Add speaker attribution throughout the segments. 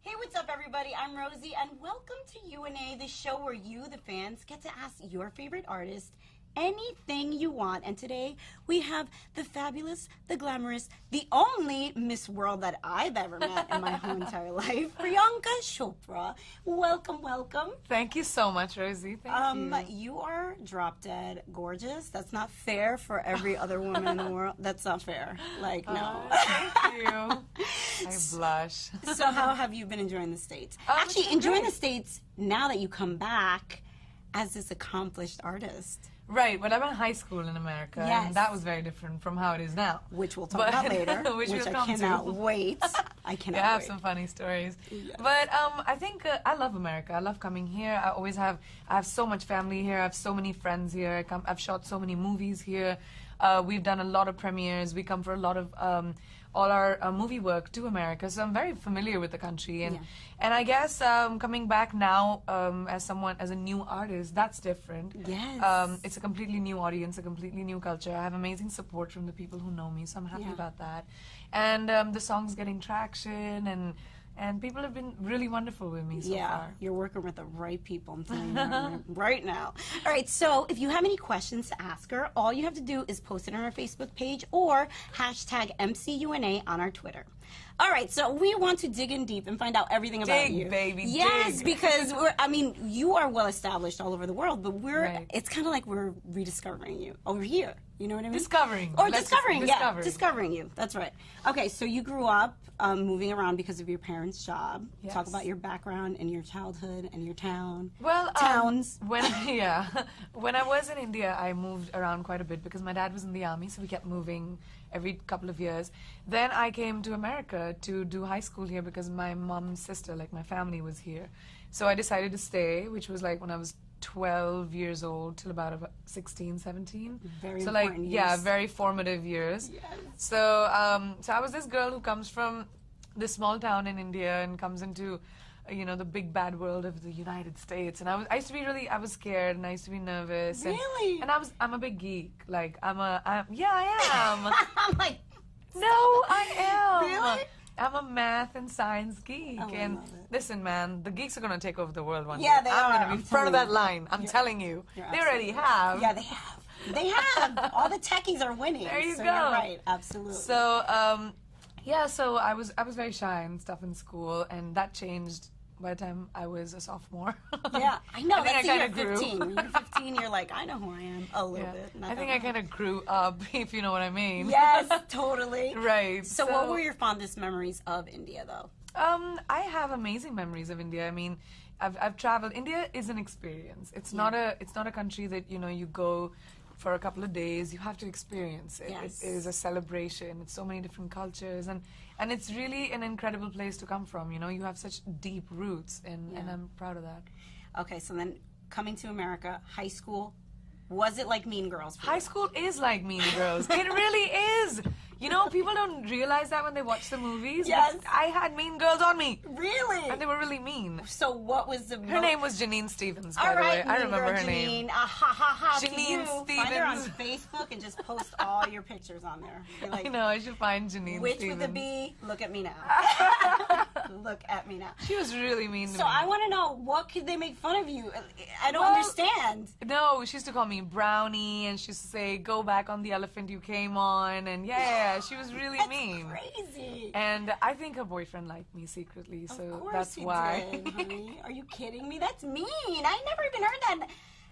Speaker 1: Hey, what's up, everybody? I'm Rosie, and welcome to U&A, the show where you, the fans, get to ask your favorite artist anything you want. And today we have the fabulous, the glamorous, the only Miss World that I've ever met in my whole entire life, Priyanka Chopra. Welcome, welcome.
Speaker 2: Thank you so much, Rosie. Thank you.
Speaker 1: You are drop dead gorgeous. That's not fair for every other woman in the world. That's not fair. Like, no.
Speaker 2: Thank you. I blush.
Speaker 1: So how have you been enjoying the States? Actually, enjoying the States now that you come back as this accomplished artist.
Speaker 2: Right, but I went to high school in America, and that was very different from how it is now.
Speaker 1: Which we'll talk about later, which I cannot wait. I cannot wait.
Speaker 2: I have some funny stories. Yes. But I think I love America. I love coming here. I have so much family here. I have so many friends here. I've shot so many movies here. We've done a lot of premieres. We come for a lot of all our movie work to America, so I'm very familiar with the country. And I guess coming back now as a new artist, that's different.
Speaker 1: Yes.
Speaker 2: It's a completely new audience, a completely new culture. I have amazing support from the people who know me, so I'm happy about that. And the song's getting traction, and people have been really wonderful with me so far.
Speaker 1: You're working with the right people, I'm telling you right now. All right, so if you have any questions to ask her, all you have to do is post it on our Facebook page or hashtag MCUNA on our Twitter. All right, so we want to dig in deep and find out everything about you.
Speaker 2: Dig, baby,
Speaker 1: yes,
Speaker 2: dig.
Speaker 1: because you are well established all over the world, but it's kind of like we're rediscovering you over here. You know what I mean?
Speaker 2: Discovering.
Speaker 1: Discovering you. That's right. Okay, so you grew up moving around because of your parents' job.
Speaker 2: Yes.
Speaker 1: Talk about your background and your childhood and your town.
Speaker 2: Well,
Speaker 1: towns.
Speaker 2: When I was in India, I moved around quite a bit because my dad was in the army, so we kept moving every couple of years. Then I came to America to do high school here because my mom's sister, like my family, was here. So I decided to stay, which was like when I was 12 years old till about 16, 17.
Speaker 1: Very important years.
Speaker 2: Yeah, very formative years.
Speaker 1: Yes.
Speaker 2: So I was this girl who comes from this small town in India and comes into the big bad world of the United States, and I used to be I was scared, and I used to be nervous.
Speaker 1: Really?
Speaker 2: And I'm a big geek. Like I am.
Speaker 1: I'm like,
Speaker 2: no, I am.
Speaker 1: Really?
Speaker 2: I'm a math and science geek.
Speaker 1: Oh,
Speaker 2: and listen, man, the geeks are going to take over the world one day.
Speaker 1: Yeah, they
Speaker 2: I'm
Speaker 1: are.
Speaker 2: going to be in front of that line. I'm telling you. They already have.
Speaker 1: Yeah, they have. They have. All the techies are winning.
Speaker 2: There you go.
Speaker 1: You're right. Absolutely.
Speaker 2: So, so I was very shy and stuff in school, and that changed by the time I was a sophomore.
Speaker 1: Yeah, I know.
Speaker 2: I
Speaker 1: kind of grew. 15. When you're 15, you're like, I know who I am a little bit.
Speaker 2: I think I kind of grew up, if you know what I mean.
Speaker 1: Yes, totally.
Speaker 2: Right.
Speaker 1: So what were your fondest memories of India, though?
Speaker 2: I have amazing memories of India. I mean, I've traveled. India is an experience. It's not a country that you go for a couple of days. You have to experience it.
Speaker 1: Yes.
Speaker 2: It is a celebration. It's so many different cultures, and it's really an incredible place to come from. You have such deep roots, and I'm proud of that.
Speaker 1: Okay, so then coming to America, high school, was it like Mean Girls?
Speaker 2: High school is like Mean Girls. It really is. People don't realize that when they watch the movies.
Speaker 1: Yes.
Speaker 2: I had Mean Girls on me.
Speaker 1: Really?
Speaker 2: And they were really mean.
Speaker 1: So what was the...
Speaker 2: Her name was Janine Stevens, by the way. I remember her name.
Speaker 1: Ha ha ha.
Speaker 2: Janine Stevens.
Speaker 1: Find her on Facebook and just post all your pictures on there.
Speaker 2: Like, I know, I should find Janine
Speaker 1: Witch
Speaker 2: Stevens.
Speaker 1: with a B, look at me now. Look at me now.
Speaker 2: She was really mean to me.
Speaker 1: So I want to know, what could they make fun of you? I don't understand.
Speaker 2: No, she used to call me Brownie, and she used to say, go back on the elephant you came on, and she was really mean.
Speaker 1: Crazy.
Speaker 2: And I think her boyfriend liked me secretly, so that's why.
Speaker 1: Did, honey. Are you kidding me? That's mean. I never even heard that.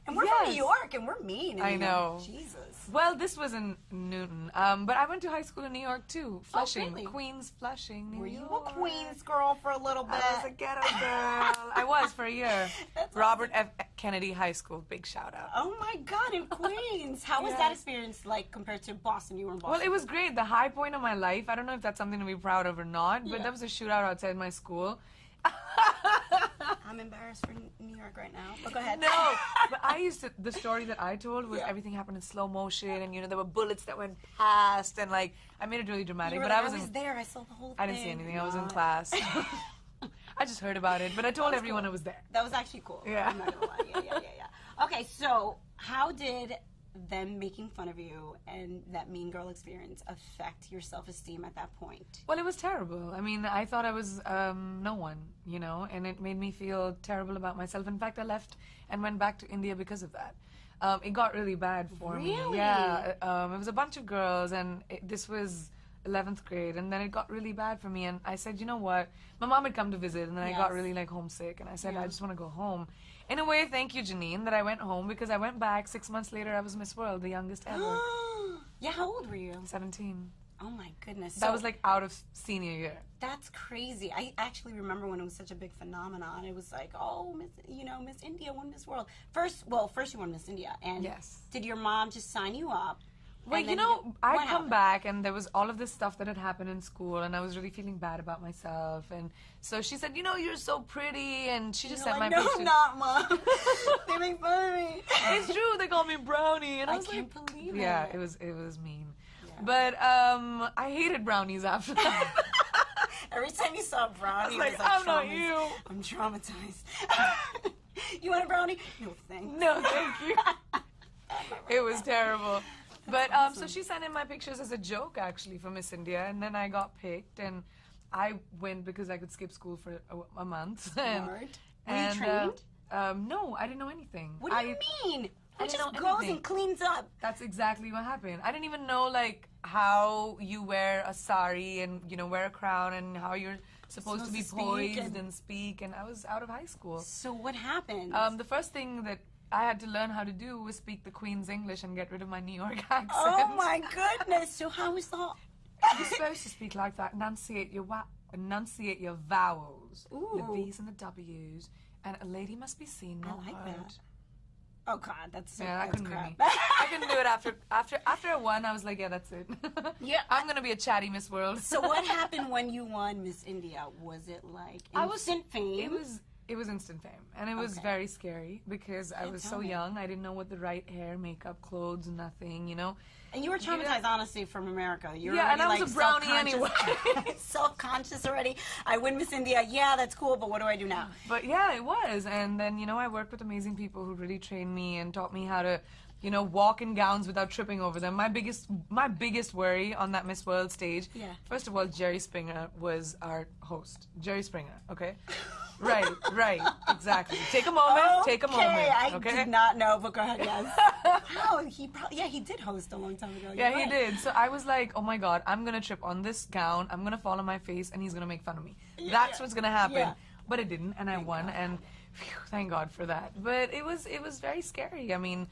Speaker 1: And we're from New York, and we're mean.
Speaker 2: I know.
Speaker 1: Jesus.
Speaker 2: Well, this was in Newton, but I went to high school in New York too. Flushing,
Speaker 1: really?
Speaker 2: Queens, Flushing, New York.
Speaker 1: Were you a Queens girl for a little bit?
Speaker 2: I was a ghetto girl. I was for a year. Robert F. Kennedy High School, big shout out.
Speaker 1: Oh my God, in Queens. How was that experience like compared to Boston? You were in Boston.
Speaker 2: Well, it was great. The high point of my life, I don't know if that's something to be proud of or not, but there was a shootout outside my school.
Speaker 1: I'm embarrassed for New York right now, but go ahead.
Speaker 2: No, but the story that I told was everything happened in slow motion, and there were bullets that went past, and I made it really dramatic. But
Speaker 1: I was there, I saw the whole thing.
Speaker 2: I didn't see anything, I was in class. I just heard about it, but I told everyone I was there.
Speaker 1: That was actually cool.
Speaker 2: Yeah.
Speaker 1: I'm not gonna lie. Yeah. Okay, so how did them making fun of you and that mean girl experience affect your self-esteem at that point?
Speaker 2: Well, it was terrible. I mean, I thought I was no one, you know, and it made me feel terrible about myself. In fact, I left and went back to India because of that. It got really bad for me.
Speaker 1: Really?
Speaker 2: Yeah. It was a bunch of girls, and this was 11th grade, and then it got really bad for me, and I said, you know what? My mom had come to visit, and then I got really, like, homesick, and I said, I just want to go home. In a way, thank you, Janine, that I went home, because I went back 6 months later, I was Miss World, the youngest ever.
Speaker 1: Yeah, how old were you?
Speaker 2: 17.
Speaker 1: Oh my goodness.
Speaker 2: That was like out of senior year.
Speaker 1: That's crazy. I actually remember when it was such a big phenomenon. It was like, oh, Miss India won Miss World. First you won Miss India. And
Speaker 2: yes.
Speaker 1: Did your mom just sign you up?
Speaker 2: Well, you know, I'd come back and there was all of this stuff that had happened in school, and I was really feeling bad about myself. And so she said, you know, you're so pretty, and she just sent my pictures.
Speaker 1: No, I'm not, Mom. They make fun of me.
Speaker 2: It's true. They call me Brownie, and I
Speaker 1: can't believe it.
Speaker 2: Yeah, it was mean. Yeah. But I hated brownies after that.
Speaker 1: Every time you saw brownie,
Speaker 2: I was like, I'm not you.
Speaker 1: I'm traumatized. You want a brownie? No, thanks.
Speaker 2: No, thank you. It was terrible. But so she sent in my pictures as a joke, actually, for Miss India, and then I got picked, and I went because I could skip school for a month.
Speaker 1: Smart. Were you trained?
Speaker 2: No, I didn't know anything.
Speaker 1: What do you mean? It just goes
Speaker 2: anything.
Speaker 1: and cleans up.
Speaker 2: That's exactly what happened. I didn't even know, like, how you wear a sari and, you know, wear a crown and how you're supposed to be poised and speak, and I was out of high school.
Speaker 1: So what happened?
Speaker 2: The first thing that I had to learn how to do was speak the Queen's English and get rid of my New York accent.
Speaker 1: Oh my goodness! So how was that?
Speaker 2: You're supposed to speak like that. Enunciate your vowels, the V's and the W's, and a lady must be seen, not heard.
Speaker 1: That. Oh God, that's
Speaker 2: I couldn't
Speaker 1: crap.
Speaker 2: I couldn't do it after I won. I was like, yeah, that's it.
Speaker 1: Yeah,
Speaker 2: I'm gonna be a chatty Miss World.
Speaker 1: So what happened when you won Miss India? Was it like instant fame?
Speaker 2: It was instant fame, and it was very scary because I was so young. I didn't know what the right hair, makeup, clothes, nothing, you know.
Speaker 1: And you were traumatized, honestly, from America. You were
Speaker 2: and I was
Speaker 1: like
Speaker 2: a brownie anyway.
Speaker 1: Self-conscious already. I win Miss India. Yeah, that's cool, but what do I do now?
Speaker 2: But yeah, it was. And then, you know, I worked with amazing people who really trained me and taught me how to, you know, walk in gowns without tripping over them. My biggest worry on that Miss World stage, first of all, Jerry Springer was our host. Jerry Springer, okay? Right, exactly. Take a moment, okay?
Speaker 1: I did not know, but go ahead, yes. How? He did host a long time ago.
Speaker 2: Yeah, he did. So I was like, oh my God, I'm going to trip on this gown, I'm going to fall on my face, and he's going to make fun of me. That's what's going to happen. Yeah. But it didn't, and I won, and phew, thank God for that. But it was very scary. I mean,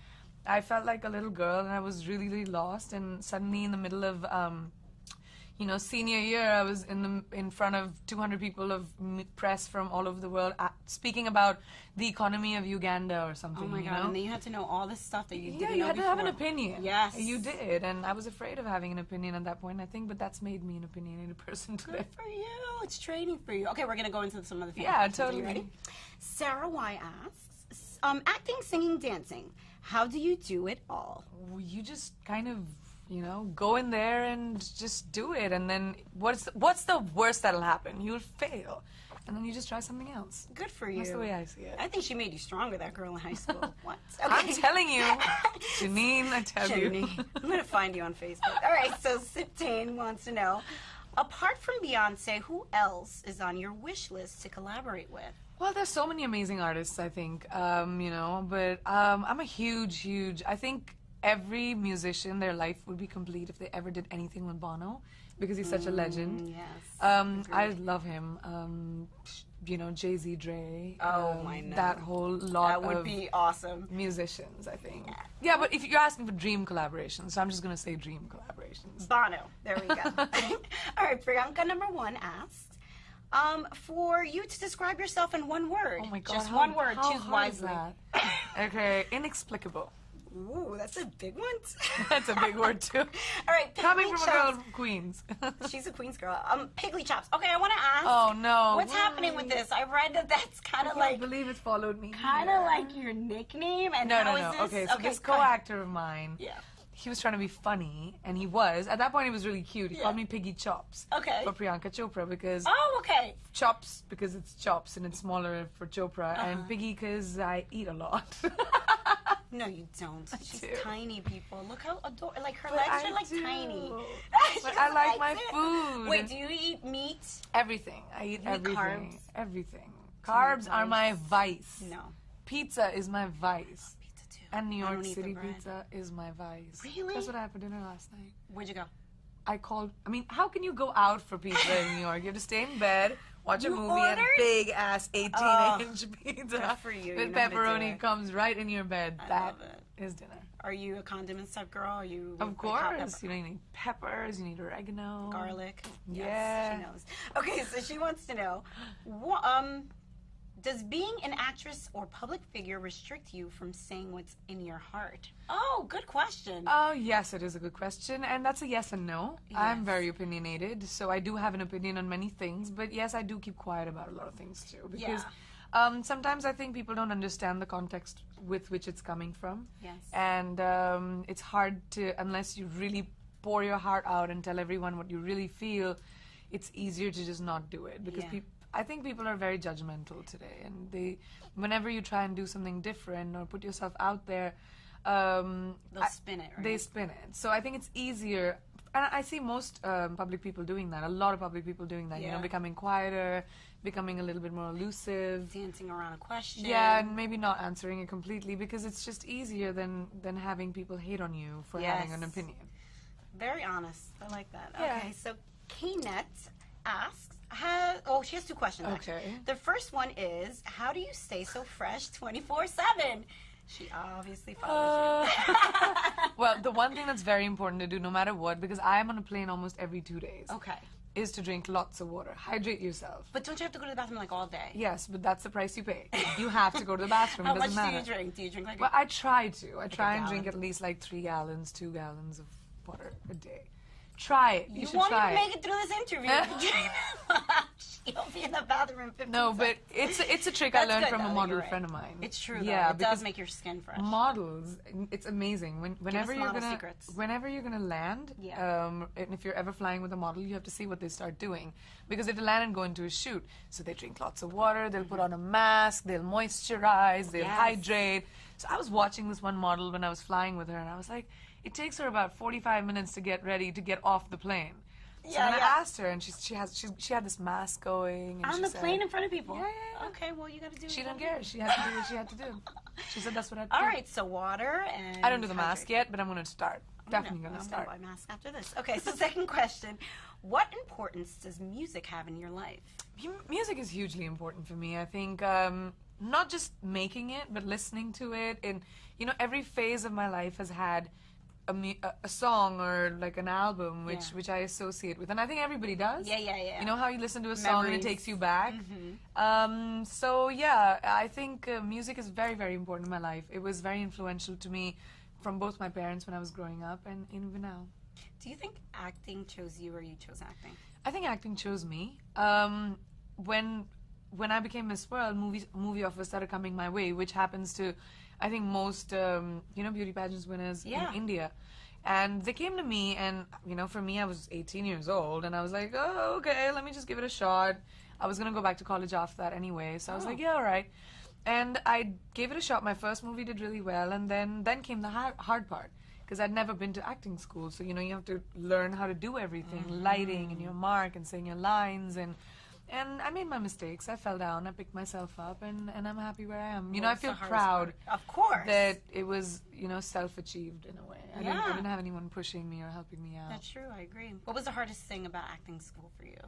Speaker 2: I felt like a little girl, and I was really, really lost, and suddenly in the middle of you know, senior year, I was in front of 200 people of press from all over the world speaking about the economy of Uganda or something.
Speaker 1: Oh my God!
Speaker 2: Know?
Speaker 1: And then you had to know all this stuff that you didn't know
Speaker 2: you had
Speaker 1: before.
Speaker 2: to have an opinion.
Speaker 1: Yes,
Speaker 2: you did, and I was afraid of having an opinion at that point. I think, but that's made me an opinionated person today.
Speaker 1: Good for you. It's training for you. Okay, we're gonna go into some of the
Speaker 2: totally.
Speaker 1: Are you ready? Sarah Y asks, acting, singing, dancing. How do you do it all?
Speaker 2: Well, you just kind of, you know, go in there and just do it, and then what's the worst that'll happen? You'll fail, and then you just try something else.
Speaker 1: Good for you.
Speaker 2: That's the way I see it.
Speaker 1: I think she made you stronger, that girl in high school. What? Okay.
Speaker 2: I'm telling you, Janine, I tell you.
Speaker 1: I'm gonna find you on Facebook. All right, so Siptane wants to know, apart from Beyonce, who else is on your wish list to collaborate with?
Speaker 2: Well, there's so many amazing artists, I think, you know, but I'm a huge, I think every musician, their life would be complete if they ever did anything with Bono, because he's such a legend.
Speaker 1: Yes.
Speaker 2: I love him. You know, Jay-Z, Dre.
Speaker 1: Oh, my God.
Speaker 2: That whole lot
Speaker 1: That would be awesome.
Speaker 2: Musicians, I think. Yeah, but if you're asking for dream collaborations, so I'm just going to say dream collaborations.
Speaker 1: Bono. There we go. All right, Priyanka number 1 asks, for you to describe yourself in one word.
Speaker 2: Oh my God.
Speaker 1: Just one word.
Speaker 2: How
Speaker 1: Choose
Speaker 2: hard is
Speaker 1: wisely.
Speaker 2: that? Okay, inexplicable.
Speaker 1: Ooh, that's a big one.
Speaker 2: That's a big word too.
Speaker 1: All right,
Speaker 2: coming from a girl from Queens.
Speaker 1: She's a Queens girl. Piggly Chops. Okay, I want to ask.
Speaker 2: Oh no.
Speaker 1: What's happening with this? I read that's kind of like.
Speaker 2: I believe it followed me.
Speaker 1: Kind of like your nickname. And
Speaker 2: no.
Speaker 1: This?
Speaker 2: Okay, so this co-actor of mine.
Speaker 1: Yeah.
Speaker 2: He was trying to be funny, and he was. At that point, he was really cute. He called me Piggy Chops.
Speaker 1: Okay.
Speaker 2: For Priyanka Chopra because.
Speaker 1: Oh, okay.
Speaker 2: Chops because it's chops and it's smaller for Chopra, and Piggy because I eat a lot.
Speaker 1: No, you don't. She's
Speaker 2: do.
Speaker 1: tiny, people. Look how adorable. Like, her
Speaker 2: But
Speaker 1: legs
Speaker 2: I
Speaker 1: are, like,
Speaker 2: do.
Speaker 1: tiny.
Speaker 2: But
Speaker 1: She
Speaker 2: I like
Speaker 1: likes
Speaker 2: my
Speaker 1: it.
Speaker 2: food.
Speaker 1: Wait, do you eat meat?
Speaker 2: Everything. I eat
Speaker 1: You eat
Speaker 2: everything.
Speaker 1: carbs?
Speaker 2: Everything. Carbs are my vice.
Speaker 1: No.
Speaker 2: Pizza is my vice.
Speaker 1: Pizza, too.
Speaker 2: And New
Speaker 1: I
Speaker 2: York
Speaker 1: don't eat the
Speaker 2: City
Speaker 1: bread.
Speaker 2: pizza is my vice.
Speaker 1: Really?
Speaker 2: That's what I had for dinner last night.
Speaker 1: Where'd you go?
Speaker 2: I mean, how can you go out for pizza in New York? You have to stay in bed, watch a
Speaker 1: You
Speaker 2: movie, and
Speaker 1: ordered?
Speaker 2: big ass 18-inch pizza
Speaker 1: good for you.
Speaker 2: with
Speaker 1: You know how to do
Speaker 2: pepperoni
Speaker 1: it.
Speaker 2: comes right in your bed.
Speaker 1: I
Speaker 2: That
Speaker 1: love it.
Speaker 2: is dinner.
Speaker 1: Are you a condiments type girl? Are you
Speaker 2: Of
Speaker 1: like, hot
Speaker 2: course.
Speaker 1: pepper?
Speaker 2: You need peppers, you need oregano.
Speaker 1: Garlic?
Speaker 2: Yeah.
Speaker 1: Yes, she knows. Okay, so she wants to know, does being an actress or public figure restrict you from saying what's in your heart? Oh, good question.
Speaker 2: Oh, yes, it is a good question. And that's a yes and no. I'm
Speaker 1: Yes.
Speaker 2: very opinionated, so I do have an opinion on many things. But yes, I do keep quiet about a lot of things too. Because sometimes I think people don't understand the context with which it's coming from.
Speaker 1: Yes.
Speaker 2: And it's hard to, unless you really pour your heart out and tell everyone what you really feel, it's easier to just not do it. Because
Speaker 1: Yeah.
Speaker 2: I think people are very judgmental today. And whenever you try and do something different or put yourself out there,
Speaker 1: They'll spin it, right?
Speaker 2: they spin it. So I think it's easier. And I see most public people doing that. A lot of public people doing that. You know,
Speaker 1: Yeah.
Speaker 2: becoming quieter, becoming a little bit more elusive.
Speaker 1: Dancing around a question.
Speaker 2: Yeah, and maybe not answering it completely because it's just easier than having people hate on you for having an
Speaker 1: Yes.
Speaker 2: opinion.
Speaker 1: Very honest. I like that.
Speaker 2: Yeah.
Speaker 1: Okay, so Knet asks, she has two questions, actually.
Speaker 2: Okay.
Speaker 1: The first one is, how do you stay so fresh 24/7? She obviously follows you.
Speaker 2: Well, the one thing that's very important to do no matter what, because I am on a plane almost every 2 days,
Speaker 1: Okay.
Speaker 2: is to drink lots of water. Hydrate yourself.
Speaker 1: But don't you have to go to the bathroom like all day?
Speaker 2: Yes, but that's the price you pay. You have to go to the bathroom.
Speaker 1: How
Speaker 2: It
Speaker 1: much
Speaker 2: doesn't
Speaker 1: do
Speaker 2: matter.
Speaker 1: you drink? Do you drink like
Speaker 2: Well, I try to. I try and
Speaker 1: gallon?
Speaker 2: drink at least like 3 gallons, 2 gallons of water a day. Try it. You should
Speaker 1: won't
Speaker 2: try
Speaker 1: even
Speaker 2: it.
Speaker 1: make it through this interview. You'll be in the bathroom in 15
Speaker 2: No, but
Speaker 1: seconds.
Speaker 2: it's a trick I
Speaker 1: That's
Speaker 2: learned
Speaker 1: good,
Speaker 2: from a
Speaker 1: though,
Speaker 2: model
Speaker 1: you're right.
Speaker 2: friend of mine.
Speaker 1: It's true, though.
Speaker 2: Yeah,
Speaker 1: It
Speaker 2: because
Speaker 1: does make your skin fresh.
Speaker 2: models, it's amazing. Whenever
Speaker 1: us
Speaker 2: you're
Speaker 1: model
Speaker 2: gonna
Speaker 1: secrets.
Speaker 2: whenever you're gonna land,
Speaker 1: Yeah.
Speaker 2: and if you're ever flying with a model, you have to see what they start doing because they have to land and go into a shoot. So they drink lots of water, they'll put on a mask, they'll moisturize, they'll
Speaker 1: Yes.
Speaker 2: hydrate. So I was watching this one model when I was flying with her, and I was like, it takes her about 45 minutes to get ready to get off the plane. So
Speaker 1: Yeah,
Speaker 2: then
Speaker 1: yeah.
Speaker 2: I asked her, and she had this mask going. And
Speaker 1: On
Speaker 2: she
Speaker 1: the
Speaker 2: said,
Speaker 1: plane in front of people?
Speaker 2: Yeah, yeah.
Speaker 1: Okay, well, you gotta do
Speaker 2: She
Speaker 1: what
Speaker 2: didn't
Speaker 1: you gotta
Speaker 2: care. She had to do what she had to do. She said that's what I had to
Speaker 1: do.
Speaker 2: do.
Speaker 1: All right, so water and...
Speaker 2: I don't do the mask yet, but I'm going to start. Definitely going to
Speaker 1: I'm
Speaker 2: start.
Speaker 1: gonna buy a mask after this. Okay, so second question. What importance does music have in your life?
Speaker 2: Music is hugely important for me. I think not just making it, but listening to it. And, you know, every phase of my life has had a song or like an album which I associate with. And I think everybody does.
Speaker 1: Yeah.
Speaker 2: You know how you listen to a song and it
Speaker 1: Memories.
Speaker 2: takes you back? So, yeah, I think music is very, very important in my life. It was very influential to me from both my parents when I was growing up and even now.
Speaker 1: Do you think acting chose you or you chose acting?
Speaker 2: I think acting chose me. When I became Miss World, movie offers started coming my way, which happens to, I think, most beauty pageants winners in India. And they came to me, and for me, I was 18 years old, and I was like, oh, okay, let me just give it a shot. I was gonna go back to college after that anyway, so I was like, yeah, all right. And I gave it a shot. My first movie did really well, and then came the hard part. Because I'd never been to acting school, so you have to learn how to do everything, lighting and your mark and saying your lines, and I made my mistakes. I fell down, I picked myself up, and I'm happy where I am. I
Speaker 1: What's the
Speaker 2: feel
Speaker 1: hardest
Speaker 2: proud
Speaker 1: part? Of course.
Speaker 2: that it was self-achieved in a way. I
Speaker 1: Yeah.
Speaker 2: didn't have anyone pushing me or helping me out.
Speaker 1: That's true, I agree. What was the hardest thing about acting school for you?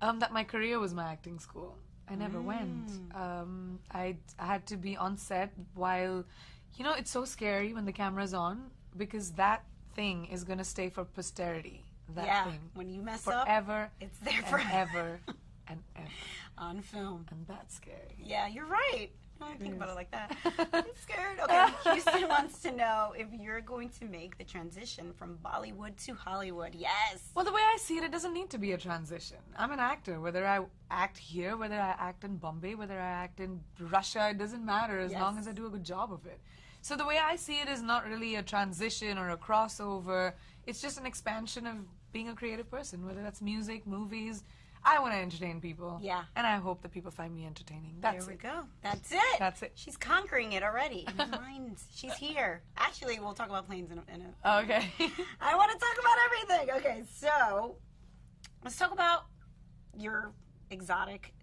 Speaker 2: That my career was my acting school. I never went. I had to be on set while, it's so scary when the camera's on because that thing is going to stay for posterity. That thing.
Speaker 1: When you mess up,
Speaker 2: Forever.
Speaker 1: it's there
Speaker 2: and
Speaker 1: forever.
Speaker 2: ever and ever.
Speaker 1: On film.
Speaker 2: And that's scary.
Speaker 1: Yeah, you're right. I don't think about it like that. I'm scared. Okay, Houston wants to know if you're going to make the transition from Bollywood to Hollywood. Yes.
Speaker 2: Well, the way I see it, it doesn't need to be a transition. I'm an actor. Whether I act here, whether I act in Bombay, whether I act in Russia, it doesn't matter as long as I do a good job of it. So the way I see it is not really a transition or a crossover. It's just an expansion of being a creative person, whether that's music, movies. I want to entertain people.
Speaker 1: Yeah.
Speaker 2: And I hope that people find me entertaining. That's
Speaker 1: There we
Speaker 2: it.
Speaker 1: go. That's it.
Speaker 2: That's it.
Speaker 1: She's conquering it already. Mind, she's here. Actually, we'll talk about planes in a
Speaker 2: Okay.
Speaker 1: I want to talk about everything. Okay, so let's talk about your exotic.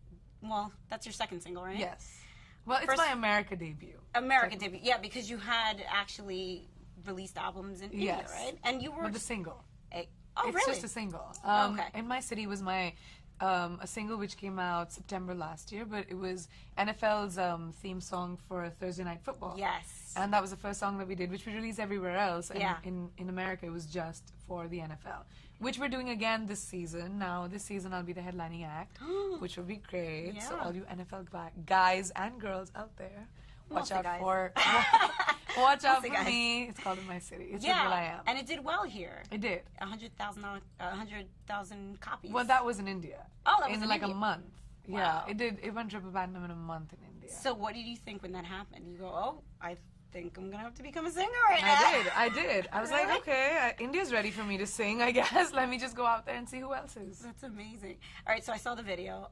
Speaker 1: Well, that's your second single, right?
Speaker 2: Yes. Well, it's
Speaker 1: First-
Speaker 2: my America debut.
Speaker 1: American debut. Yeah, because you had actually released albums in India,
Speaker 2: Yes.
Speaker 1: right? And you were
Speaker 2: With the single.
Speaker 1: oh,
Speaker 2: It's
Speaker 1: really?
Speaker 2: just a single.
Speaker 1: Okay.
Speaker 2: In My City was my a single which came out September last year, but it was NFL's theme song for Thursday Night Football.
Speaker 1: Yes.
Speaker 2: And that was the first song that we did, which we released everywhere else. And
Speaker 1: Yeah.
Speaker 2: in America, it was just for the NFL, which we're doing again this season. Now, this season, I'll be the headlining act, which will be great. So
Speaker 1: Yeah.
Speaker 2: all you NFL guys and girls out there, watch
Speaker 1: Mostly
Speaker 2: out
Speaker 1: guys.
Speaker 2: for watch out
Speaker 1: Mostly
Speaker 2: for
Speaker 1: guys.
Speaker 2: me. It's called In My City. It's
Speaker 1: yeah,
Speaker 2: Where I Am.
Speaker 1: and it did well here.
Speaker 2: It did.
Speaker 1: 100,000 copies.
Speaker 2: Well, that was in India.
Speaker 1: Oh, that was in
Speaker 2: like
Speaker 1: India.
Speaker 2: a month.
Speaker 1: Wow.
Speaker 2: Yeah, it did. It went triple platinum in a month in India.
Speaker 1: So what did you think when that happened? You go, oh, I think I'm gonna have to become a singer right now.
Speaker 2: I did. I was like,
Speaker 1: Really?
Speaker 2: okay, India's ready for me to sing, I guess. Let me just go out there and see who else is.
Speaker 1: That's amazing. All right, so I saw the video.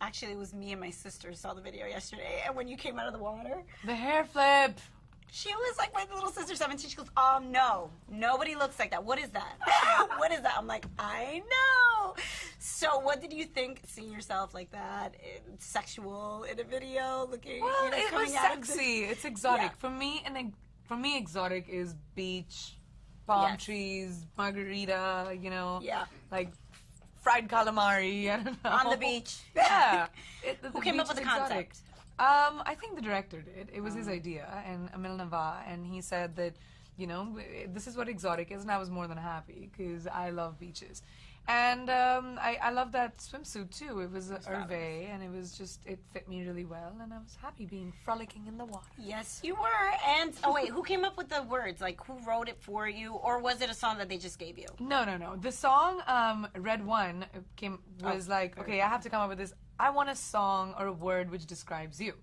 Speaker 1: Actually, it was me and my sister saw the video yesterday, and when you came out of the water,
Speaker 2: The hair flip.
Speaker 1: she was like, my little sister, 17. She goes, no, nobody looks like that. What is that? What is that? I'm like, I know. So, what did you think seeing yourself like that, sexual in a video, looking?
Speaker 2: Well,
Speaker 1: you know,
Speaker 2: it was
Speaker 1: coming out of
Speaker 2: sexy. It's exotic.
Speaker 1: Yeah.
Speaker 2: For me, exotic is beach, palm
Speaker 1: Yes.
Speaker 2: trees, margarita,
Speaker 1: Yeah.
Speaker 2: like fried calamari, I don't know.
Speaker 1: On the beach.
Speaker 2: Yeah.
Speaker 1: Who came up with the concept?
Speaker 2: I think the director did. It was his idea, and Emil Nava, and he said that, this is what exotic is, and I was more than happy because I love beaches. And I love that swimsuit too. It was Hervé, and it fit me really well, and I was happy being frolicking in the water.
Speaker 1: Yes, you were. And, oh wait, who came up with the words? Like, who wrote it for you? Or was it a song that they just gave you?
Speaker 2: No. The song Red One was okay, I have to come up with this. I want a song or a word which describes you.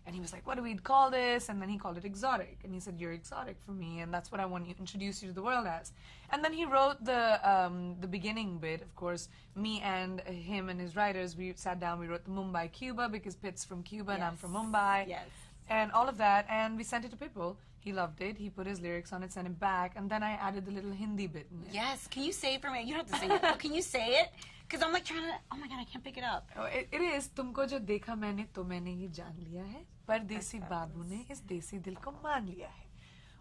Speaker 2: And he was like, what do we call this? And then he called it exotic. And he said, you're exotic for me, and that's what I want to introduce you to the world as. And then he wrote the beginning bit. Of course, me and him and his writers, we sat down, we wrote the Mumbai, Cuba, because Pitt's from Cuba and I'm from Mumbai.
Speaker 1: Yes.
Speaker 2: And all of that, and we sent it to Pitbull. He loved it. He put his lyrics on it, sent it back, and then I added the little Hindi bit in it.
Speaker 1: Yes. Can you say it for me? You don't have to sing it. But can you say it? Because I'm like trying to, oh my God, I can't pick it up.
Speaker 2: Oh, it is तुमको जो देखा मैंने तो मैंने ये जान लिया है परदेसी बाबू ने इस देसी दिल को मान लिया है,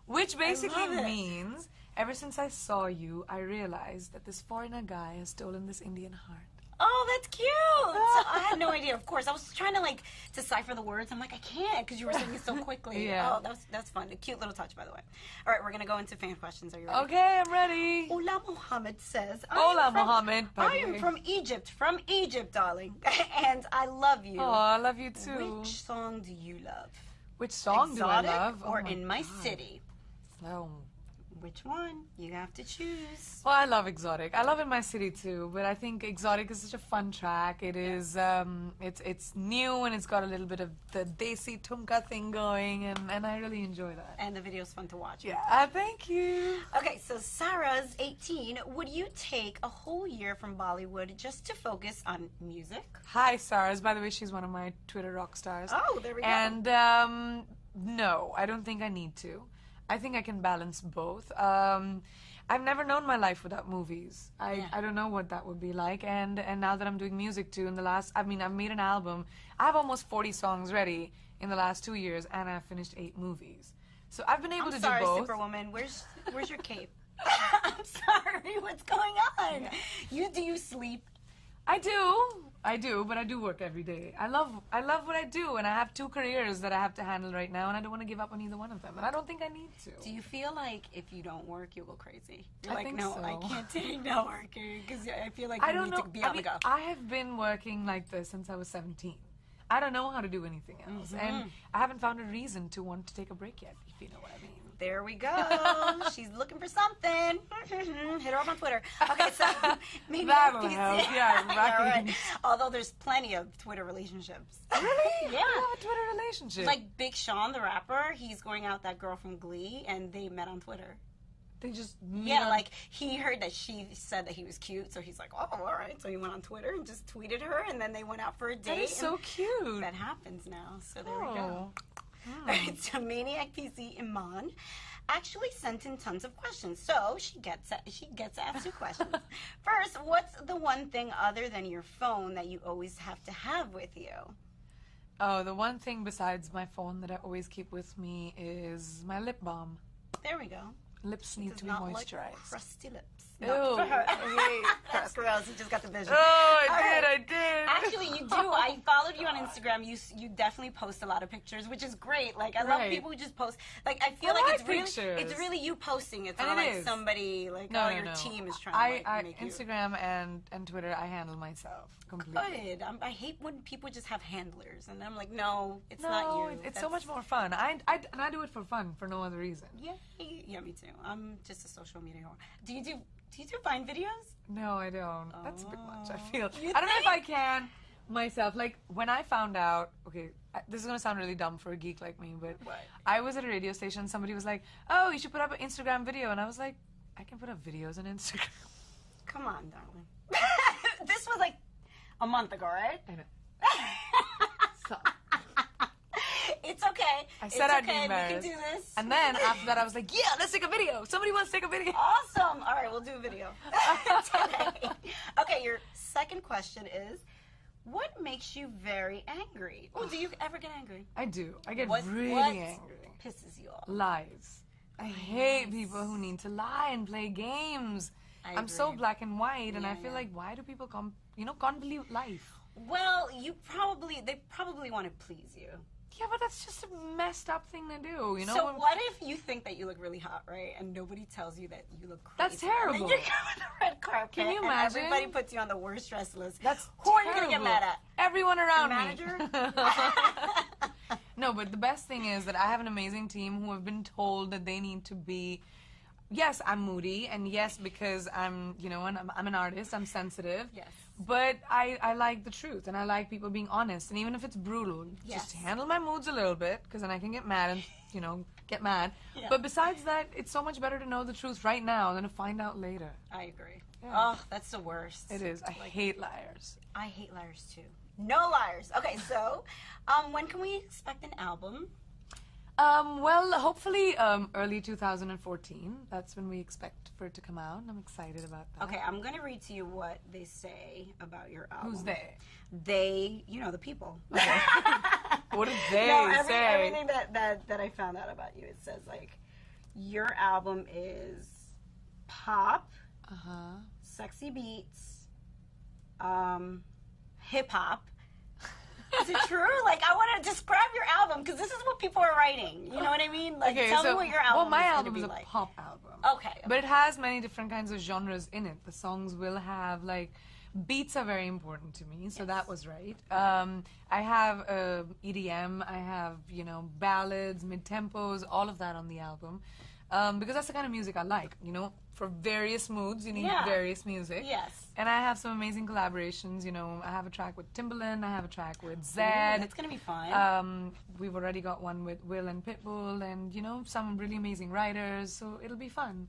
Speaker 2: which basically
Speaker 1: love it.
Speaker 2: means ever since I saw you I realized that this foreigner guy has stolen this Indian heart.
Speaker 1: Oh, that's cute. So I had no idea. Of course, I was trying to decipher the words. I'm like, I can't because you were saying it so quickly.
Speaker 2: Yeah.
Speaker 1: Oh, that's fun. A cute little touch, by the way. All right, we're gonna go into fan questions. Are you ready?
Speaker 2: Okay, I'm ready.
Speaker 1: Ola Mohammed says,
Speaker 2: Hola, Mohammed.
Speaker 1: I am from Egypt, darling, and I love you.
Speaker 2: Oh, I love you too.
Speaker 1: Which song do you love?
Speaker 2: Which song
Speaker 1: Exotic
Speaker 2: do I love?
Speaker 1: or
Speaker 2: oh
Speaker 1: In My
Speaker 2: God.
Speaker 1: City?
Speaker 2: Oh.
Speaker 1: Which one? You have to choose.
Speaker 2: Well, I love exotic. I love In My City too, but I think exotic is such a fun track. It is, it's new and it's got a little bit of the desi tumka thing going, and I really enjoy that.
Speaker 1: And the video's fun to watch.
Speaker 2: Yeah, thank you.
Speaker 1: Okay, so Sarah's 18. Would you take a whole year from Bollywood just to focus on music?
Speaker 2: Hi, Stars. By the way, she's one of my Twitter rock stars.
Speaker 1: Oh, there we go.
Speaker 2: And no, I don't think I need to. I think I can balance both. I've never known my life without movies. I don't know what that would be like. And now that I'm doing music too, I've made an album. I have almost 40 songs ready in the last 2 years, and I've finished 8 movies. So I've been able to do both.
Speaker 1: Superwoman. Where's your cape? I'm sorry. What's going on?
Speaker 2: Yeah.
Speaker 1: Do you sleep?
Speaker 2: I do, but I do work every day. I love what I do, and I have 2 careers that I have to handle right now, and I don't want to give up on either one of them, and I don't think I need to.
Speaker 1: Do you feel like if you don't work, you'll go crazy? You're
Speaker 2: I
Speaker 1: like,
Speaker 2: think
Speaker 1: no,
Speaker 2: so.
Speaker 1: I can't take no working, because I feel like
Speaker 2: I
Speaker 1: you
Speaker 2: don't
Speaker 1: need
Speaker 2: know.
Speaker 1: to be on the go.
Speaker 2: I have been working like this since I was 17. I don't know how to do anything else, and I haven't found a reason to want to take a break yet, if you know what I mean.
Speaker 1: There we go. She's looking for something. Hit her up on Twitter. Okay, so maybe
Speaker 2: That'll
Speaker 1: these-
Speaker 2: help. Yeah, right.
Speaker 1: All right. Although there's plenty of Twitter relationships.
Speaker 2: Really?
Speaker 1: Yeah.
Speaker 2: I love a Twitter relationship.
Speaker 1: Like Big Sean, the rapper, he's going out that girl from Glee, and they met on Twitter.
Speaker 2: They just meet
Speaker 1: Yeah,
Speaker 2: on-
Speaker 1: like he heard that she said that he was cute, so he's like, oh, all right. So he went on Twitter and just tweeted her, and then they went out for a date.
Speaker 2: That is so cute.
Speaker 1: That happens now, so there we
Speaker 2: Oh.
Speaker 1: go. So Maniac PC Iman actually sent in tons of questions, so she gets asked 2 questions. First, what's the one thing other than your phone that you always have to have with you?
Speaker 2: Oh, the one thing besides my phone that I always keep with me is my lip balm.
Speaker 1: There we go.
Speaker 2: Lips need
Speaker 1: Does
Speaker 2: to be
Speaker 1: not
Speaker 2: moisturized.
Speaker 1: like crusty lips.
Speaker 2: Ew,
Speaker 1: Not for her.
Speaker 2: I hate
Speaker 1: That's gross. You just got the vision.
Speaker 2: Oh,
Speaker 1: All
Speaker 2: I did.
Speaker 1: Actually, you do. I followed you on Instagram. You definitely post a lot of pictures, which is great. Like I love
Speaker 2: Right.
Speaker 1: people who just post. Like I feel
Speaker 2: I
Speaker 1: like
Speaker 2: like
Speaker 1: it's
Speaker 2: pictures.
Speaker 1: really you posting. It's
Speaker 2: And
Speaker 1: not
Speaker 2: it
Speaker 1: like
Speaker 2: is.
Speaker 1: somebody like
Speaker 2: No,
Speaker 1: your
Speaker 2: no.
Speaker 1: team is trying to make you.
Speaker 2: Instagram and Twitter, I handle myself completely.
Speaker 1: Good. I hate when people just have handlers, and I'm like, no, it's
Speaker 2: No,
Speaker 1: not you.
Speaker 2: it's so much more fun. And I do it for fun, for no other reason.
Speaker 1: Yeah, me too. I'm just a social media whore. Do you do Vine videos?
Speaker 2: No, I don't. That's a bit much, I feel.
Speaker 1: You
Speaker 2: I don't know if I
Speaker 1: think?
Speaker 2: can myself. Like, when I found out, okay, this is going to sound really dumb for a geek like me, but
Speaker 1: What?
Speaker 2: I was at a radio station, somebody was like, oh, you should put up an Instagram video. And I was like, I can put up videos on Instagram.
Speaker 1: Come on, darling. This was like a month ago, right?
Speaker 2: I know. So,
Speaker 1: It's okay.
Speaker 2: I said I'd be
Speaker 1: okay.
Speaker 2: embarrassed.
Speaker 1: We can do this.
Speaker 2: and then after that, I was like, yeah, let's take a video. Somebody wants to take a video.
Speaker 1: Awesome. All right, we'll do a video today. Okay, your second question is, what makes you very angry? Oh, do you ever get angry?
Speaker 2: I do. I get
Speaker 1: What
Speaker 2: really
Speaker 1: what
Speaker 2: angry.
Speaker 1: pisses you off?
Speaker 2: Lies. I hate people who need to lie and play games.
Speaker 1: I
Speaker 2: I'm so
Speaker 1: agree.
Speaker 2: black and white, and
Speaker 1: Yeah,
Speaker 2: I feel
Speaker 1: yeah.
Speaker 2: like, why do people convolute life?
Speaker 1: Well, they probably want to please you.
Speaker 2: Yeah, but that's just a messed up thing to do, you know?
Speaker 1: So
Speaker 2: when-
Speaker 1: what if you think that you look really hot, right? And nobody tells you that you look crazy.
Speaker 2: That's terrible.
Speaker 1: And then you go on the red carpet.
Speaker 2: Can you
Speaker 1: and
Speaker 2: imagine?
Speaker 1: everybody puts you on the worst dress list.
Speaker 2: That's
Speaker 1: Who are you gonna get
Speaker 2: terrible.
Speaker 1: mad at?
Speaker 2: Everyone around
Speaker 1: Your
Speaker 2: me.
Speaker 1: manager?
Speaker 2: No, but the best thing is that I have an amazing team who have been told that they need to be. Yes, I'm moody, and yes, because I'm an artist, I'm sensitive.
Speaker 1: Yes.
Speaker 2: But I like the truth, and I like people being honest, and even if it's brutal,
Speaker 1: Yes.
Speaker 2: just handle my moods a little bit, because then I can get mad and, get mad.
Speaker 1: Yeah.
Speaker 2: But besides that, it's so much better to know the truth right now than to find out later.
Speaker 1: I agree.
Speaker 2: Yeah.
Speaker 1: Oh, that's the worst.
Speaker 2: It is. I hate liars.
Speaker 1: I hate liars too. No liars. Okay, so when can we expect an album?
Speaker 2: Well, hopefully early 2014. That's when we expect for it to come out. I'm excited about that.
Speaker 1: Okay, I'm gonna read to you what they say about your album.
Speaker 2: Who's they?
Speaker 1: They, the people.
Speaker 2: What did they
Speaker 1: No,
Speaker 2: say?
Speaker 1: everything that I found out about you, it says like your album is pop,
Speaker 2: Uh-huh.
Speaker 1: sexy beats, hip hop. Is it true? Like, I want to describe your album because this is what people are writing. You know what I mean? Like,
Speaker 2: Okay,
Speaker 1: tell
Speaker 2: so
Speaker 1: me what your album
Speaker 2: well, my
Speaker 1: is
Speaker 2: album
Speaker 1: going
Speaker 2: is
Speaker 1: to
Speaker 2: a
Speaker 1: be like.
Speaker 2: pop album.
Speaker 1: Okay.
Speaker 2: But it has many different kinds of genres in it. The songs will have beats are very important to me, so
Speaker 1: Yes.
Speaker 2: that was right. I have EDM, I have ballads, mid tempos, all of that on the album, because that's the kind of music I like. For various moods, you need
Speaker 1: Yeah.
Speaker 2: various music.
Speaker 1: Yes.
Speaker 2: And I have some amazing collaborations. I have a track with Timbaland, I have a track with
Speaker 1: Ooh,
Speaker 2: Zed.
Speaker 1: that's going to be fun.
Speaker 2: We've already got one with Will and Pitbull, and some really amazing writers. So it'll be fun.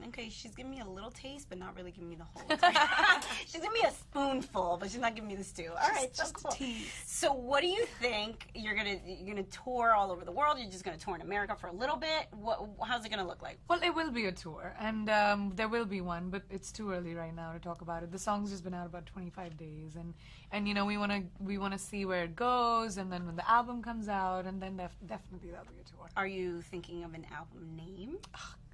Speaker 1: Okay, she's giving me a little taste, but not really giving me the whole taste. She's giving me a spoonful, but she's not giving me the stew. All right, so
Speaker 2: just a
Speaker 1: cool.
Speaker 2: tease.
Speaker 1: So what do you think? You're gonna tour all over the world? You're just gonna tour in America for a little bit? How's it gonna look like?
Speaker 2: Well, it will be a tour, and there will be one, but it's too early right now to talk about it. The song's just been out about 25 days, and we wanna see where it goes, and then when the album comes out, and then definitely that'll be a tour.
Speaker 1: Are you thinking of an album name?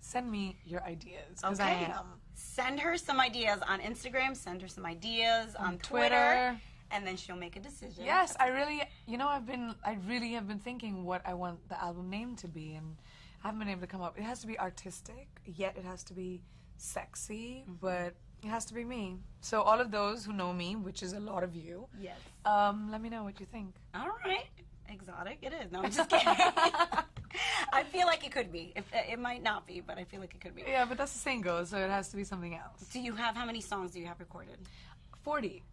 Speaker 2: Send me your ideas, because I am.
Speaker 1: Send her some ideas on Instagram. Send her some ideas on Twitter,
Speaker 2: Twitter.
Speaker 1: and then she'll make a decision.
Speaker 2: Yes, I really have been thinking what I want the album name to be, and I haven't been able to come up. It has to be artistic, yet it has to be sexy, but it has to be me. So all of those who know me, which is a lot of you,
Speaker 1: Yes.
Speaker 2: let me know what you think.
Speaker 1: All right. Exotic. It is. No, I'm just kidding. I feel like it could be. It might not be, but I feel like it could be.
Speaker 2: Yeah, but that's the single, so it has to be something else.
Speaker 1: How many songs do you have recorded?
Speaker 2: 40.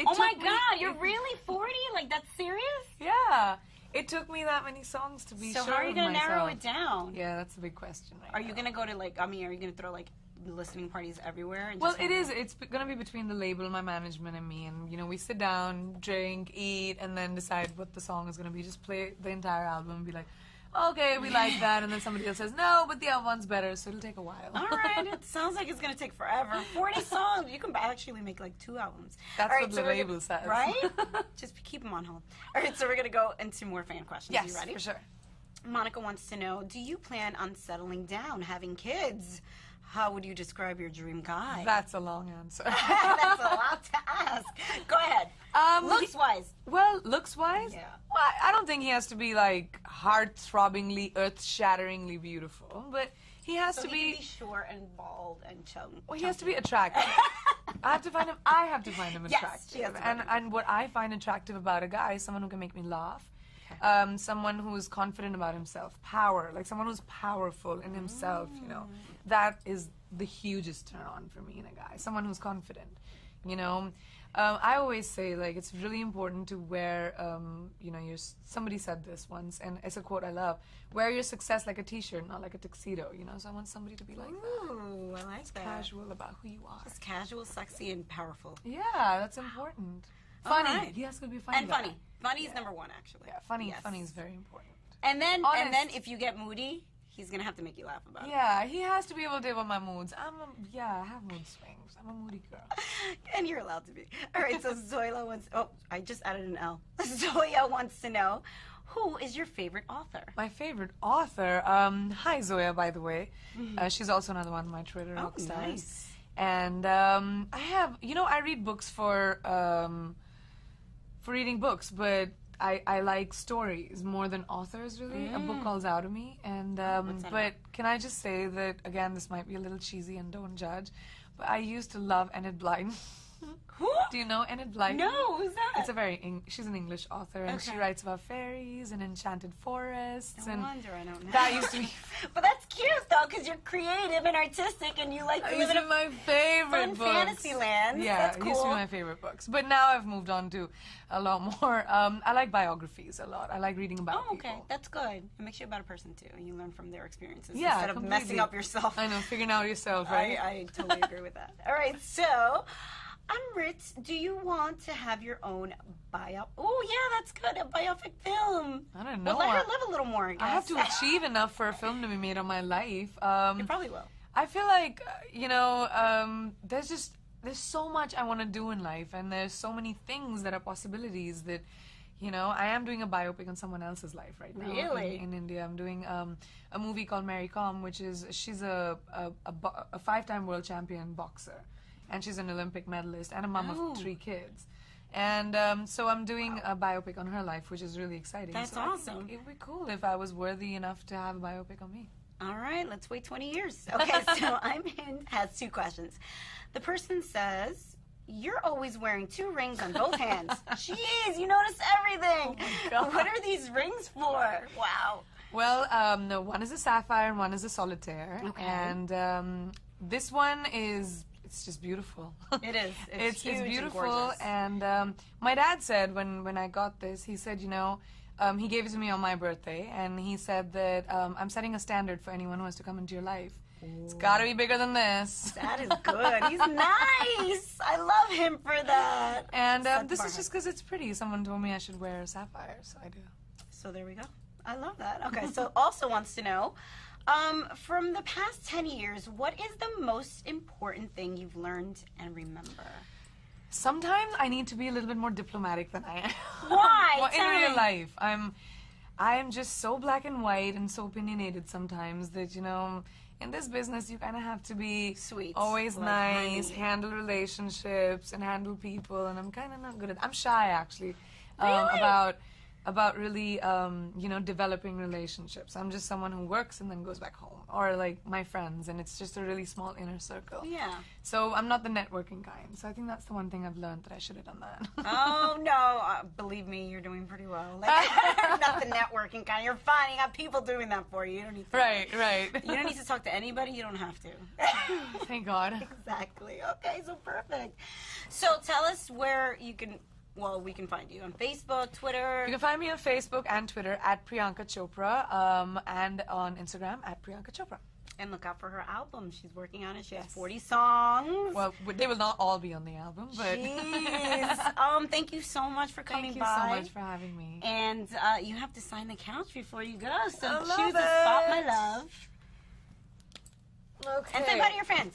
Speaker 1: Oh my God, you're really 40? Like, that's serious?
Speaker 2: Yeah. It took me that many songs to be
Speaker 1: So
Speaker 2: sure
Speaker 1: how are you
Speaker 2: of
Speaker 1: going to narrow
Speaker 2: myself.
Speaker 1: it down?
Speaker 2: Yeah, that's a big question right
Speaker 1: Are you
Speaker 2: now.
Speaker 1: going to go to like, I mean, are you going to throw like listening parties everywhere? And
Speaker 2: Well,
Speaker 1: just
Speaker 2: it
Speaker 1: have-
Speaker 2: is. It's going to be between the label, my management, and me. And, you know, we sit down, drink, eat, and then decide what the song is going to be. Just play the entire album and be like, okay, we like that. And then somebody else says, no, but the other one's better, so it'll take a while.
Speaker 1: All right, it sounds like it's going to take forever. 40 songs. You can actually make like 2 albums.
Speaker 2: That's
Speaker 1: All right,
Speaker 2: what the
Speaker 1: so we're
Speaker 2: label
Speaker 1: gonna-
Speaker 2: says.
Speaker 1: Right? Just keep them on hold. All right, so we're going to go into more fan questions.
Speaker 2: Yes,
Speaker 1: You ready?
Speaker 2: for sure.
Speaker 1: Monica wants to know, do you plan on settling down, having kids? How would you describe your dream guy?
Speaker 2: That's a long answer.
Speaker 1: That's a lot to ask. Go ahead. Looks-wise.
Speaker 2: Well, looks-wise?
Speaker 1: Yeah.
Speaker 2: Well, I don't think he has to be, like, heart-throbbingly, earth-shatteringly beautiful, but he has
Speaker 1: So
Speaker 2: to
Speaker 1: he
Speaker 2: be...
Speaker 1: can be short and bald and chunky.
Speaker 2: Well, he has to be attractive. I have to find him
Speaker 1: Yes,
Speaker 2: attractive.
Speaker 1: she has to
Speaker 2: and
Speaker 1: find him.
Speaker 2: and what I find attractive about a guy is someone who can make me laugh. Someone who's confident about himself, power, like someone who's powerful in himself, you know. That is the hugest turn on for me in a guy. Someone who's confident, you know. I always say, like, it's really important to wear, you know, somebody said this once, and it's a quote I love, wear your success like a t-shirt, not like a tuxedo, you know. So I want somebody to be like that.
Speaker 1: Ooh, I like that.
Speaker 2: Casual about who you are.
Speaker 1: Just casual, sexy, and powerful.
Speaker 2: Yeah, that's important.
Speaker 1: All
Speaker 2: Funny.
Speaker 1: right.
Speaker 2: He has to be funny.
Speaker 1: And
Speaker 2: guy.
Speaker 1: funny. Funny is number 1, actually.
Speaker 2: Yeah, funny.
Speaker 1: Yes.
Speaker 2: Funny is very important.
Speaker 1: And then
Speaker 2: Honest.
Speaker 1: if you get moody, he's going to have to make you laugh about it.
Speaker 2: Yeah, he has to be able to deal with my moods. I have mood swings. I'm a moody girl.
Speaker 1: And you're allowed to be. All right, so Zoila wants, oh, I just added an L. Zoya wants to know, who is your favorite author?
Speaker 2: My favorite author, hi Zoya, by the way. She's also another one of my Twitter rock stars.
Speaker 1: Nice.
Speaker 2: And I have, you know, I read books for reading books, but I like stories more than authors, really. A book calls out of me. And
Speaker 1: what's that
Speaker 2: but
Speaker 1: about?
Speaker 2: can I just say that, again, this might be a little cheesy and don't judge, but I used to love Enid Blyton.
Speaker 1: Who?
Speaker 2: Do you know Enid Blyton?
Speaker 1: No, who's that?
Speaker 2: It's a she's an English author, and she
Speaker 1: Okay.
Speaker 2: writes about fairies and enchanted forests.
Speaker 1: No
Speaker 2: and
Speaker 1: wonder I don't know.
Speaker 2: that used to be
Speaker 1: But that's cute, though, because you're creative and artistic, and you like to live
Speaker 2: used
Speaker 1: in
Speaker 2: to be my favorite
Speaker 1: fun
Speaker 2: books.
Speaker 1: fantasy land.
Speaker 2: Yeah,
Speaker 1: That's
Speaker 2: it used to
Speaker 1: cool.
Speaker 2: be my favorite books. But now I've moved on to a lot more. I like biographies a lot. I like reading about
Speaker 1: Oh, okay.
Speaker 2: people.
Speaker 1: That's good. It makes you a better person, too, and you learn from their experiences
Speaker 2: Yeah,
Speaker 1: instead of messing
Speaker 2: completely.
Speaker 1: up yourself.
Speaker 2: I know, figuring out yourself, right?
Speaker 1: I totally agree with that. All right, so, Amrit, do you want to have your own Oh, yeah, that's good. A biopic film.
Speaker 2: I don't know.
Speaker 1: Well, let her live a little more, I guess.
Speaker 2: I have to achieve enough for a film to be made on my life.
Speaker 1: You probably will.
Speaker 2: I feel like, you know, there's so much I want to do in life, and there's so many things that are possibilities that, you know, I am doing a biopic on someone else's life right now.
Speaker 1: Really?
Speaker 2: In India. I'm doing a movie called Mary Com, which is, she's a 5-time world champion boxer, and she's an Olympic medalist and a mom
Speaker 1: Oh.
Speaker 2: of 3 kids. And so I'm doing a biopic on her life, which is really exciting.
Speaker 1: That's
Speaker 2: So I think
Speaker 1: awesome.
Speaker 2: It would be cool if I was worthy enough to have a biopic on me.
Speaker 1: All right, let's wait 20 years. Okay, so I'm in has 2 questions. The person says, you're always wearing 2 rings on both hands. Jeez, you notice everything.
Speaker 2: Oh my God.
Speaker 1: What are these rings for? Wow.
Speaker 2: Well, no, one is a sapphire and one is a solitaire.
Speaker 1: Okay.
Speaker 2: And this one is, it's just beautiful.
Speaker 1: It is. It's huge and
Speaker 2: beautiful.
Speaker 1: gorgeous.
Speaker 2: And my dad said when I got this, he said, you know, he gave it to me on my birthday, and he said that I'm setting a standard for anyone who has to come into your life. It's got to be bigger than this.
Speaker 1: That is good. He's nice. I love him for that.
Speaker 2: And
Speaker 1: Set the
Speaker 2: this
Speaker 1: bar
Speaker 2: is
Speaker 1: high.
Speaker 2: just because it's pretty. Someone told me I should wear a sapphire, so I do.
Speaker 1: So there we go. I love that. Okay, so also wants to know, from the past 10 years, what is the most important thing you've learned and remember?
Speaker 2: Sometimes I need to be a little bit more diplomatic than I am.
Speaker 1: Why?
Speaker 2: Well, in
Speaker 1: Tell
Speaker 2: real
Speaker 1: me.
Speaker 2: life, I am just so black and white and so opinionated sometimes that, you know, in this business you kind of have to be
Speaker 1: Sweet.
Speaker 2: always
Speaker 1: Like
Speaker 2: nice,
Speaker 1: honey.
Speaker 2: handle relationships and handle people, and I'm kind of not good at. I'm shy actually
Speaker 1: Really?
Speaker 2: about really you know, developing relationships. I'm just someone who works and then goes back home, or like my friends, and it's just a really small inner circle.
Speaker 1: Yeah.
Speaker 2: So I'm not the networking kind. So I think that's the one thing I've learned, that I should have done that.
Speaker 1: Oh, no. Believe me, you're doing pretty well. Like, not the networking kind. You're fine. You got people doing that for you. You don't need to.
Speaker 2: Right.
Speaker 1: You don't need to talk to anybody. You don't have to.
Speaker 2: Thank God.
Speaker 1: Exactly. Okay, so perfect. So tell us where you can well, we can find you on Facebook, Twitter.
Speaker 2: You can find me on Facebook and Twitter at Priyanka Chopra, and on Instagram at Priyanka Chopra.
Speaker 1: And look out for her album. She's working on it. She has 40 songs.
Speaker 2: Well, they will not all be on the album, but
Speaker 1: Jeez. Thank you so much for coming by.
Speaker 2: Thank you so much for having me.
Speaker 1: And you have to sign the couch before you go. So
Speaker 2: I love
Speaker 1: choose a spot, my
Speaker 2: it.
Speaker 1: love.
Speaker 2: Okay.
Speaker 1: And say bye to your fans.